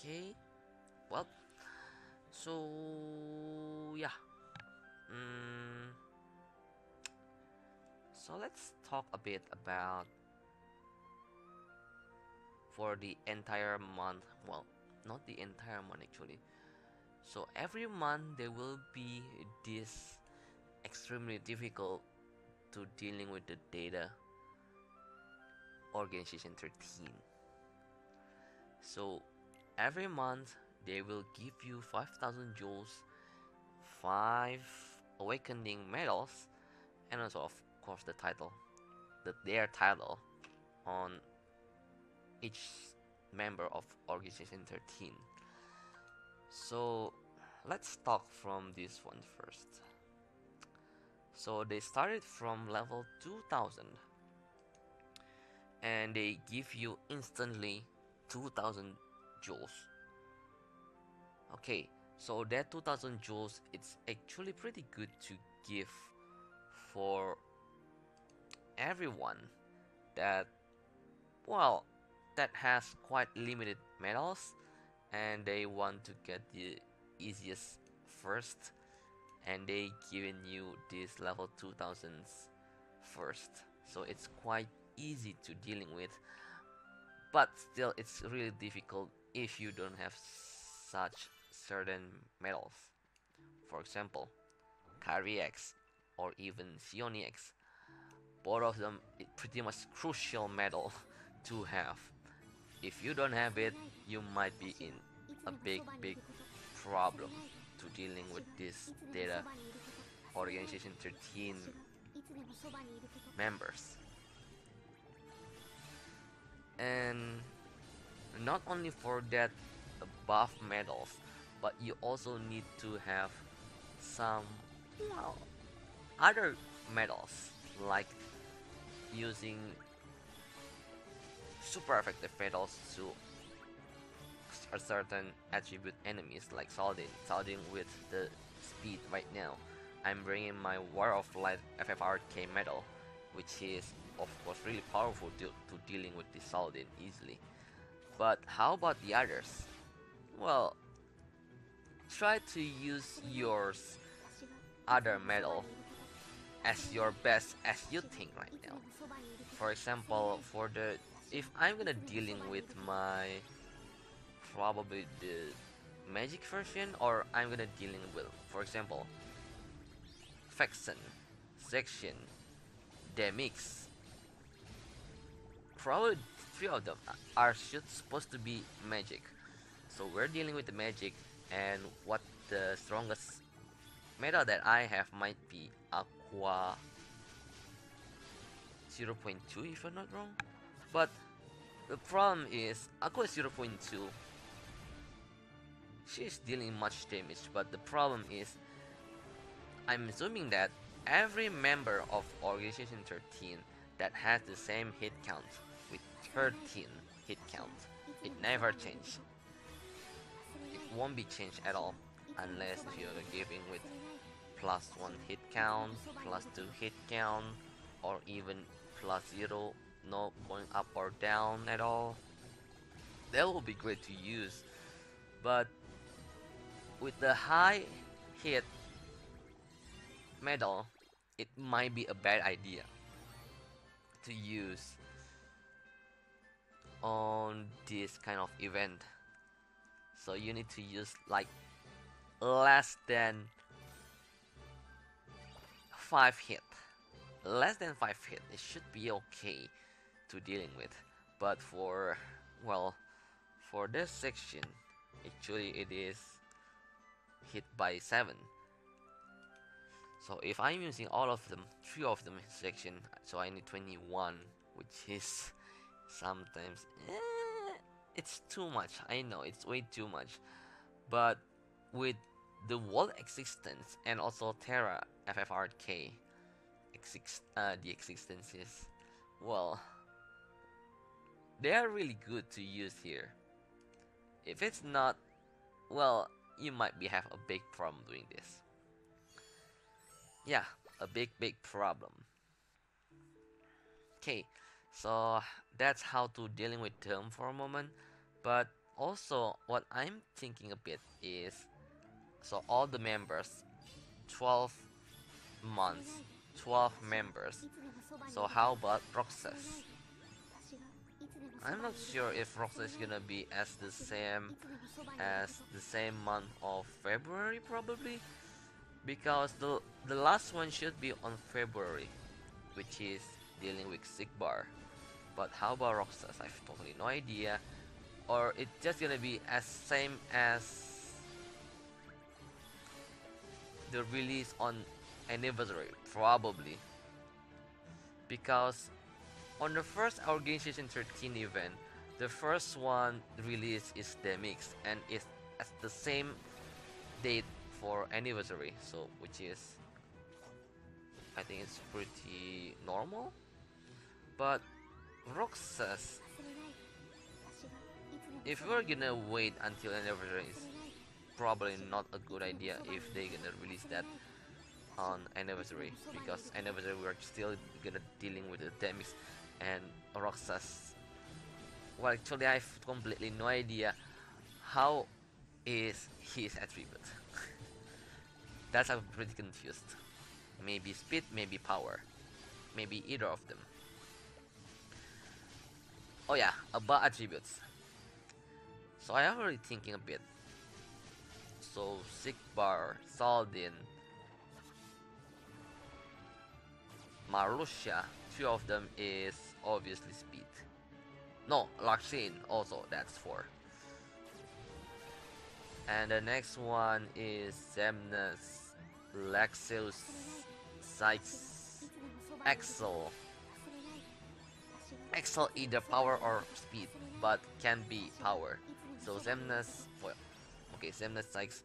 Okay, well, so yeah, mm, so let's talk a bit about for the entire month. Well, not the entire month actually. So every month there will be this extremely difficult to dealing with the data organization 13. So every month they will give you 5,000 joules, 5 awakening medals, and also of course the title, their title on each member of organization 13. So let's talk from this one first. So they started from level 2000 and they give you instantly 2000 joules. Okay, so that 2000 joules, it's actually pretty good to give for everyone that, well, that has quite limited medals and they want to get the easiest first, and they giving you this level 2000s first, so it's quite easy to dealing with, but still it's really difficult if you don't have such certain medals. For example, KHUx or even Xionyx, both of them pretty much crucial medal to have. If you don't have it, you might be in a big problem to dealing with this data organization 13 members. And not only for that buff medals, but you also need to have some, well, other medals, like using super effective medals to a certain attribute enemies like Saladin with the speed right now. I'm bringing my War of Light FFRK medal, which is of course really powerful to dealing with the Saladin easily. But how about the others? Well, try to use your other medal as your best as you think right now. For example, for the, if I'm gonna dealing with my probably the magic version, or I'm gonna dealing with, for example, faction, section, demix, probably three of them are supposed to be magic. So we're dealing with the magic, and what the strongest meta that I have might be Aqua 0.2 if I'm not wrong. But the problem is Aqua 0.2, she's dealing much damage, but the problem is I'm assuming that every member of Organization 13 that has the same hit count with 13 hit count, it never changes. It won't be changed at all unless you're giving with +1 hit count, +2 hit count, or even +0, no going up or down at all. That will be great to use, but with the high hit medal, it might be a bad idea to use on this kind of event. So you need to use like less than 5 hit. Less than 5 hit, it should be okay to dealing with. But for, well, for this section, actually it is hit by 7. So if I'm using all of them, 3 of them in section, so I need 21, which is sometimes, it's too much. I know it's way too much, but with the world existence and also Terra FFRK the existences, well, they are really good to use here. If it's not, well, you might be have a big problem doing this. Yeah, a big problem. Okay, so that's how to dealing with them for a moment. But also what I'm thinking a bit is, so all the members, 12 months, 12 members. So how about Roxas? I'm not sure if Roxas is gonna be as the same month of February probably, because the last one should be on February, which is dealing with Sigbar. But how about Roxas? I've totally no idea. Or it's just gonna be as same as the release on anniversary, probably. Because on the first Organization 13 event, the first one release is Demix and it's at the same date for anniversary, so which is, I think it's pretty normal. But Roxas, if we're gonna wait until anniversary, it's probably not a good idea if they're gonna release that on anniversary, because anniversary we're still gonna dealing with the Demix and Roxas. Well, actually, I've completely no idea how is his attribute. That's, I'm pretty confused. Maybe speed, maybe power, maybe either of them. Oh yeah, about attributes. So I am already thinking a bit. So Sigbar, Saldin, Marussia, two of them is obviously speed. No, Lakshin also, that's 4. And the next one is Zemnas, Lexus, Sykes, Axel. Axel either power or speed, but can be power. So Zemnas, well, okay, Zemnas, Sykes,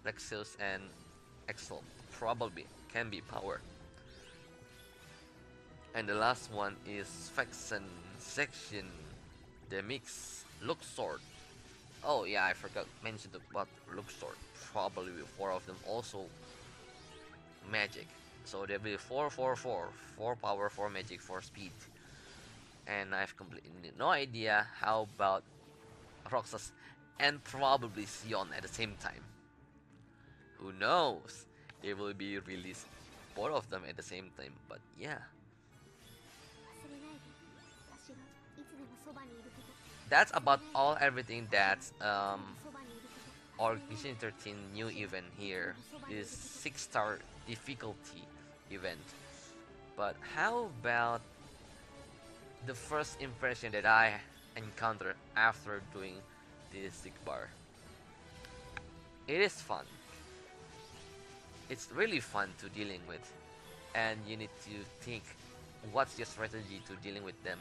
Lexus, and Axel probably can be power. And the last one is Faction, Section, the mix, Luxord. Oh yeah, I forgot mentioned about Luxord. Probably 4 of them also magic. So there will be 4, 4, 4, 4 power, 4 magic, 4 speed. And I've completely no idea how about Roxas and probably Sion at the same time. Who knows? They will be released both of them at the same time, but yeah. That's about all everything that Organization 13 new event here. This 6-star difficulty event. But how about the first impression that I encountered after doing this Sigbar? It is fun. It's really fun to dealing with, and you need to think what's your strategy to dealing with them.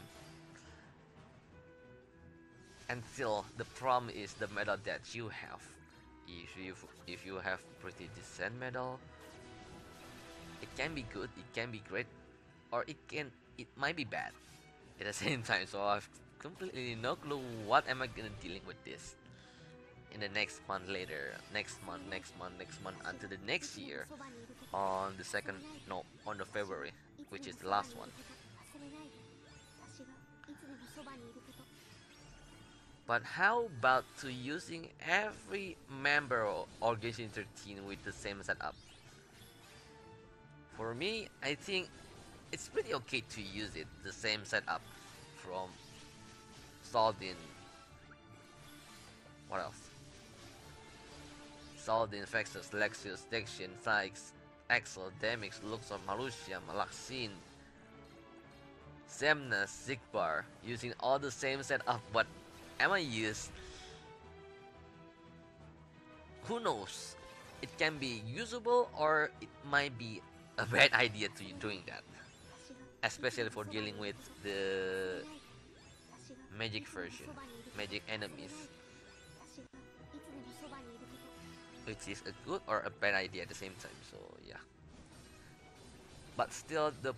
And still, the problem is the medal that you have. If you have pretty decent medal, it can be good, it can be great, or it might be bad at the same time. So I've completely no clue what am I gonna dealing with this in the next month later, next month, until the next year on the second, no, on the February, which is the last one. But how about to using every member of Organization 13 with the same setup? For me, I think it's pretty okay to use it, the same setup from Saldin. What else? Saldin, Vexus, Lexus, Dexian, Sykes, Axel, Demix, Luxor, Marussia, Malaxin, Zemnas, Sigbar, using all the same setup, but am I used? Who knows? It can be usable or it might be a bad idea to doing that, especially for dealing with the magic version, magic enemies, which is a good or a bad idea at the same time. So yeah, but still, the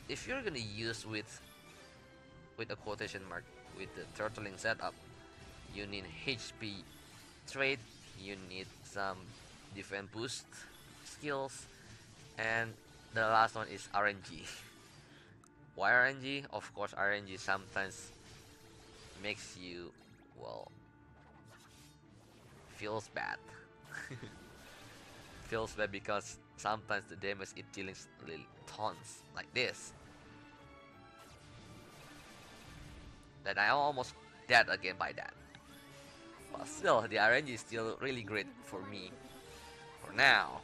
if you're gonna use with a quotation mark with the turtling setup, you need HP trade, you need some defense boost skills, and the last one is RNG. Why RNG? Of course, RNG sometimes makes you, well, feels bad. Feels bad because sometimes the damage it dealing tons like this. That I almost dead again by that. But still, the RNG is still really great for me for now.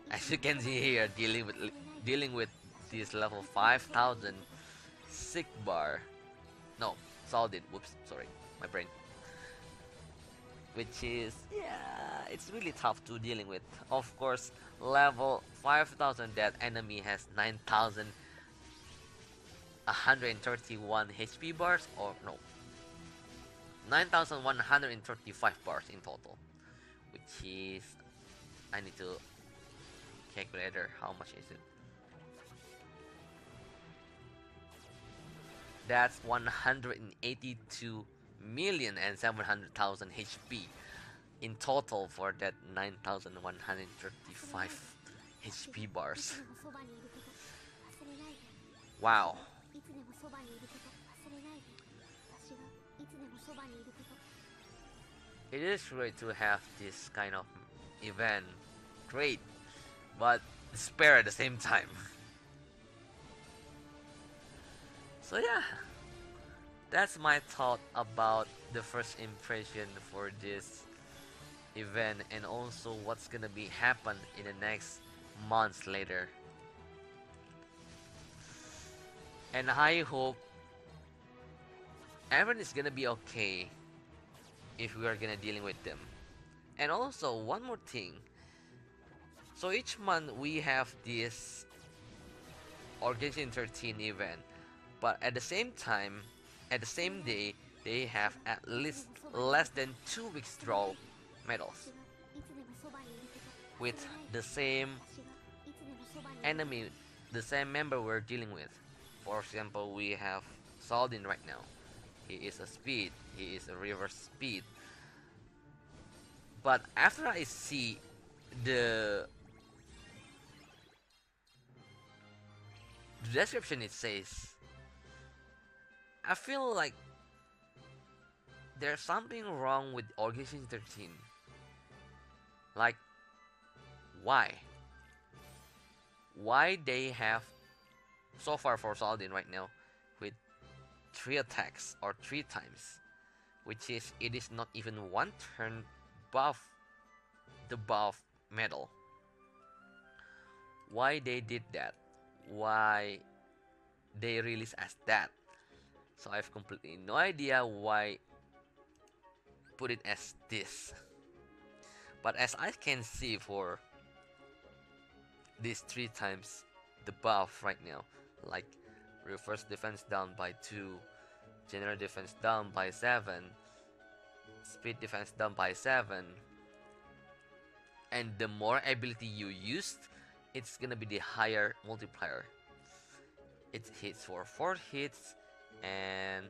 As you can see here, dealing with this level 5000 sick bar. No, Saladin. Whoops, sorry, my brain. Which is, yeah, it's really tough to dealing with. Of course, level 5000 that enemy has 9131 HP bars, or no, 9135 bars in total, which is, I need to calculator how much is it. That's 182,700,000 HP in total for that 9135 HP bars. Wow. It is great to have this kind of event. Great, but despair at the same time. So yeah, that's my thought about the first impression for this event, and also what's gonna be happen in the next months later. And I hope everyone is gonna be okay if we are gonna dealing with them. And also one more thing. So each month we have this Organization 13 event, but at the same time, at the same day, they have at least less than 2 weeks draw medals with the same enemy, the same member we're dealing with. For example, we have Saladin right now. He is a speed, he is a reverse speed. But after I see the description, it says, I feel like there's something wrong with Organization 13. Like, why? Why they have, so far for Saladin right now, with 3 attacks or 3 times, which is, it is not even 1 turn buff the buff medal. Why they did that? Why they release as that? So I have completely no idea why put it as this. But as I can see for these 3 times the buff right now, like reverse defense down by 2, general defense down by 7, speed defense down by 7, and the more ability you used, it's gonna be the higher multiplier. It hits for 4 hits, and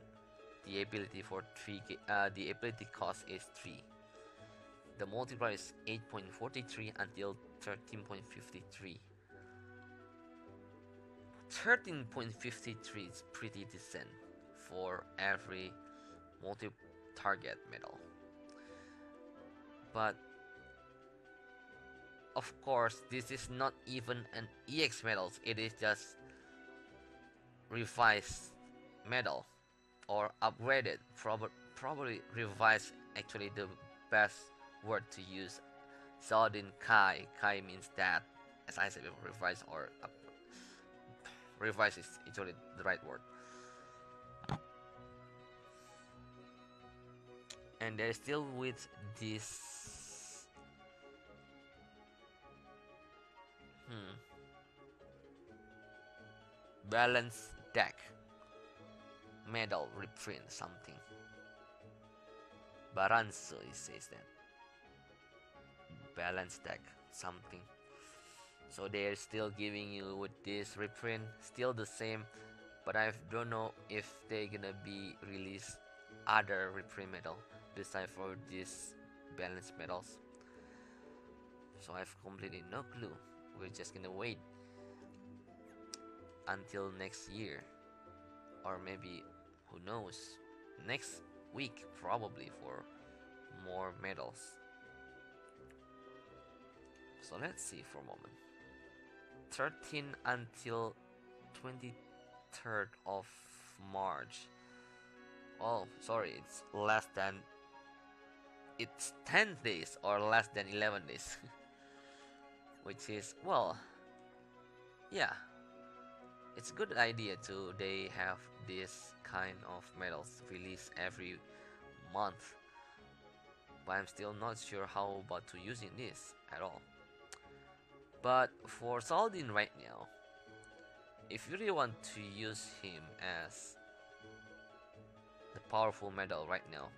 the ability for 3, the ability cost is 3. The multiplier is 8.43 until 13.53. 13.53 is pretty decent for every multi-target medal. But of course, this is not even an EX medal, it is just revised medal or upgraded. Probably revised, actually the best word to use. Saladin Kai. Kai means that, as I said before, revised or revised is actually the right word. And they're still with this balance deck medal reprint something. Baranzo, it says that. Balance deck something. So they're still giving you with this reprint, still the same, but I don't know if they're gonna be release other reprint medal besides for these balance medals. So I've completely no clue. We're just gonna wait until next year, or maybe, who knows, next week probably, for more medals. So let's see for a moment. 13 until 23rd of March. Oh, sorry, it's 10 days or less than 11 days. Which is, well, yeah, it's a good idea to they have this kind of medals released every month, but I'm still not sure how about to using this at all. But for Saladin right now, if you really want to use him as the powerful medal right now,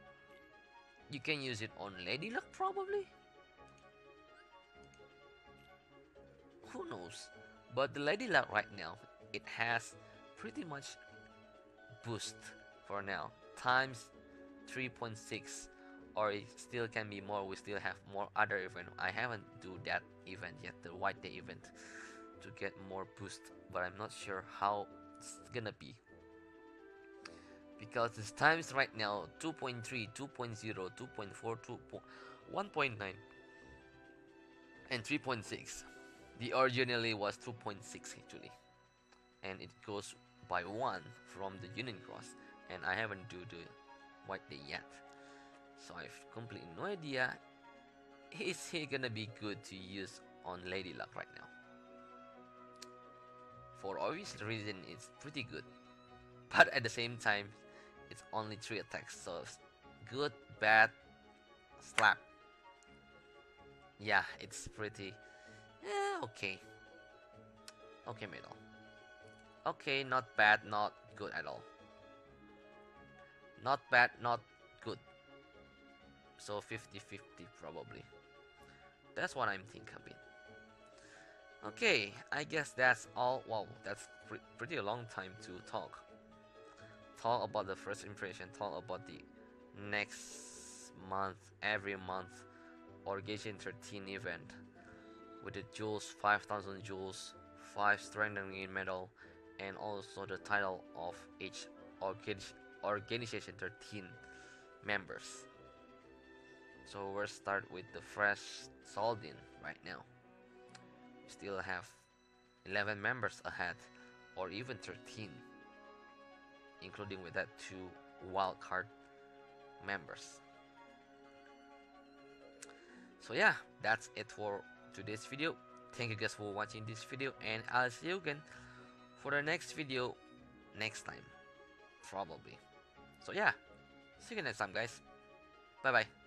you can use it on Lady Luck probably? Who knows? But the Lady Luck right now, it has pretty much boost for now, times 3.6, or it still can be more. We still have more other event. I haven't do that event yet, the White Day event, to get more boost, but I'm not sure how it's gonna be, because it's times right now 2.3, 2.0, 2.4, 1.9, and 3.6. The originally was 2.6 actually, and it goes by 1 from the Union Cross, and I haven't do the White Day yet, so I've completely no idea is he gonna be good to use on Lady Luck right now. For obvious reason, it's pretty good, but at the same time, it's only 3 attacks, so it's good, bad, slap. Yeah, it's pretty okay. Okay, middle. Okay, not bad, not good at all. Not bad, not good. So 50-50 probably. That's what I'm thinking a bit. Okay, I guess that's all. Wow, that's pretty a long time to talk. Talk about the first impression, talk about the next month, every month, Org XIII event with the jewels, 5,000 jewels, 5 strengthening medal, and also the title of each Organization 13 members. So we'll start with the fresh Saladin right now. We still have 11 members ahead, or even 13, including with that 2 wildcard members. So yeah, that's it for today's video. Thank you guys for watching this video, and I'll see you again for the next video next time, probably. So yeah, see you next time guys. Bye bye.